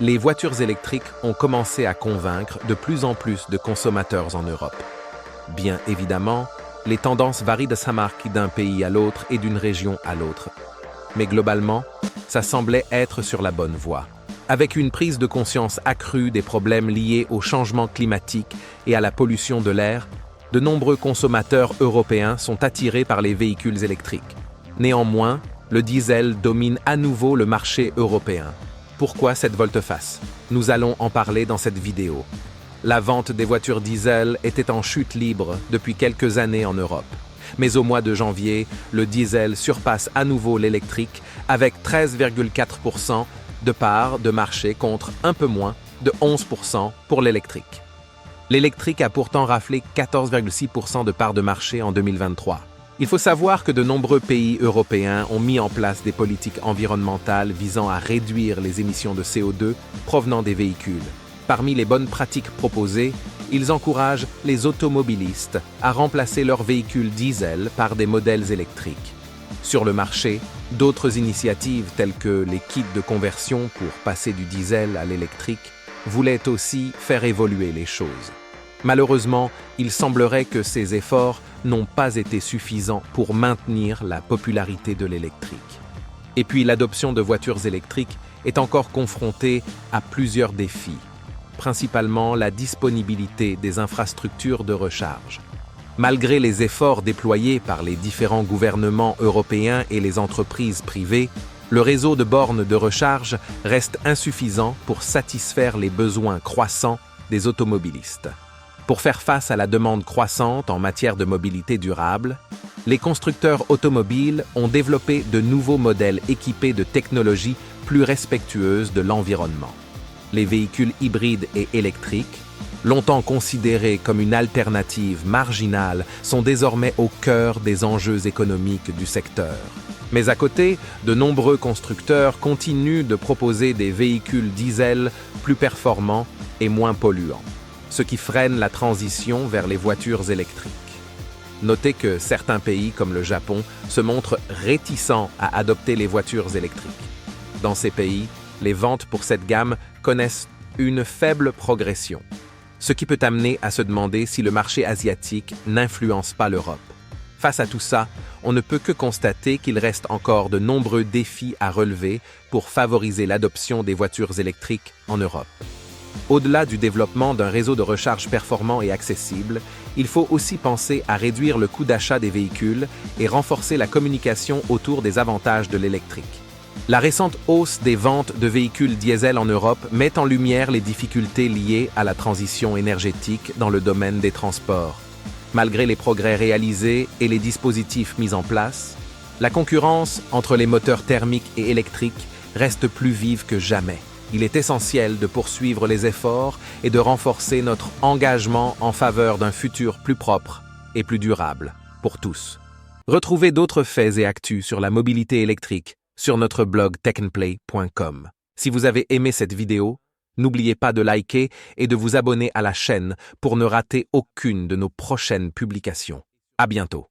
Les voitures électriques ont commencé à convaincre de plus en plus de consommateurs en Europe. Bien évidemment, les tendances varient d'un pays à l'autre et d'une région à l'autre. Mais globalement, ça semblait être sur la bonne voie. Avec une prise de conscience accrue des problèmes liés au changement climatique et à la pollution de l'air, de nombreux consommateurs européens sont attirés par les véhicules électriques. Néanmoins, le diesel domine à nouveau le marché européen. Pourquoi cette volte-face? Nous allons en parler dans cette vidéo. La vente des voitures diesel était en chute libre depuis quelques années en Europe. Mais au mois de janvier, le diesel surpasse à nouveau l'électrique avec 13,4% de part de marché contre un peu moins de 11% pour l'électrique. L'électrique a pourtant raflé 14,6% de part de marché en 2023. Il faut savoir que de nombreux pays européens ont mis en place des politiques environnementales visant à réduire les émissions de CO2 provenant des véhicules. Parmi les bonnes pratiques proposées, ils encouragent les automobilistes à remplacer leurs véhicules diesel par des modèles électriques. Sur le marché, d'autres initiatives telles que les kits de conversion pour passer du diesel à l'électrique voulaient aussi faire évoluer les choses. Malheureusement, il semblerait que ces efforts n'ont pas été suffisants pour maintenir la popularité de l'électrique. Et puis l'adoption de voitures électriques est encore confrontée à plusieurs défis, principalement la disponibilité des infrastructures de recharge. Malgré les efforts déployés par les différents gouvernements européens et les entreprises privées, le réseau de bornes de recharge reste insuffisant pour satisfaire les besoins croissants des automobilistes. Pour faire face à la demande croissante en matière de mobilité durable, les constructeurs automobiles ont développé de nouveaux modèles équipés de technologies plus respectueuses de l'environnement. Les véhicules hybrides et électriques, longtemps considérés comme une alternative marginale, sont désormais au cœur des enjeux économiques du secteur. Mais à côté, de nombreux constructeurs continuent de proposer des véhicules diesel plus performants et moins polluants, ce qui freine la transition vers les voitures électriques. Notez que certains pays comme le Japon se montrent réticents à adopter les voitures électriques. Dans ces pays, les ventes pour cette gamme connaissent une faible progression, ce qui peut amener à se demander si le marché asiatique n'influence pas l'Europe. Face à tout ça, on ne peut que constater qu'il reste encore de nombreux défis à relever pour favoriser l'adoption des voitures électriques en Europe. Au-delà du développement d'un réseau de recharge performant et accessible, il faut aussi penser à réduire le coût d'achat des véhicules et renforcer la communication autour des avantages de l'électrique. La récente hausse des ventes de véhicules diesel en Europe met en lumière les difficultés liées à la transition énergétique dans le domaine des transports. Malgré les progrès réalisés et les dispositifs mis en place, la concurrence entre les moteurs thermiques et électriques reste plus vive que jamais. Il est essentiel de poursuivre les efforts et de renforcer notre engagement en faveur d'un futur plus propre et plus durable pour tous. Retrouvez d'autres faits et actus sur la mobilité électrique sur notre blog technplay.com. Si vous avez aimé cette vidéo, n'oubliez pas de liker et de vous abonner à la chaîne pour ne rater aucune de nos prochaines publications. À bientôt.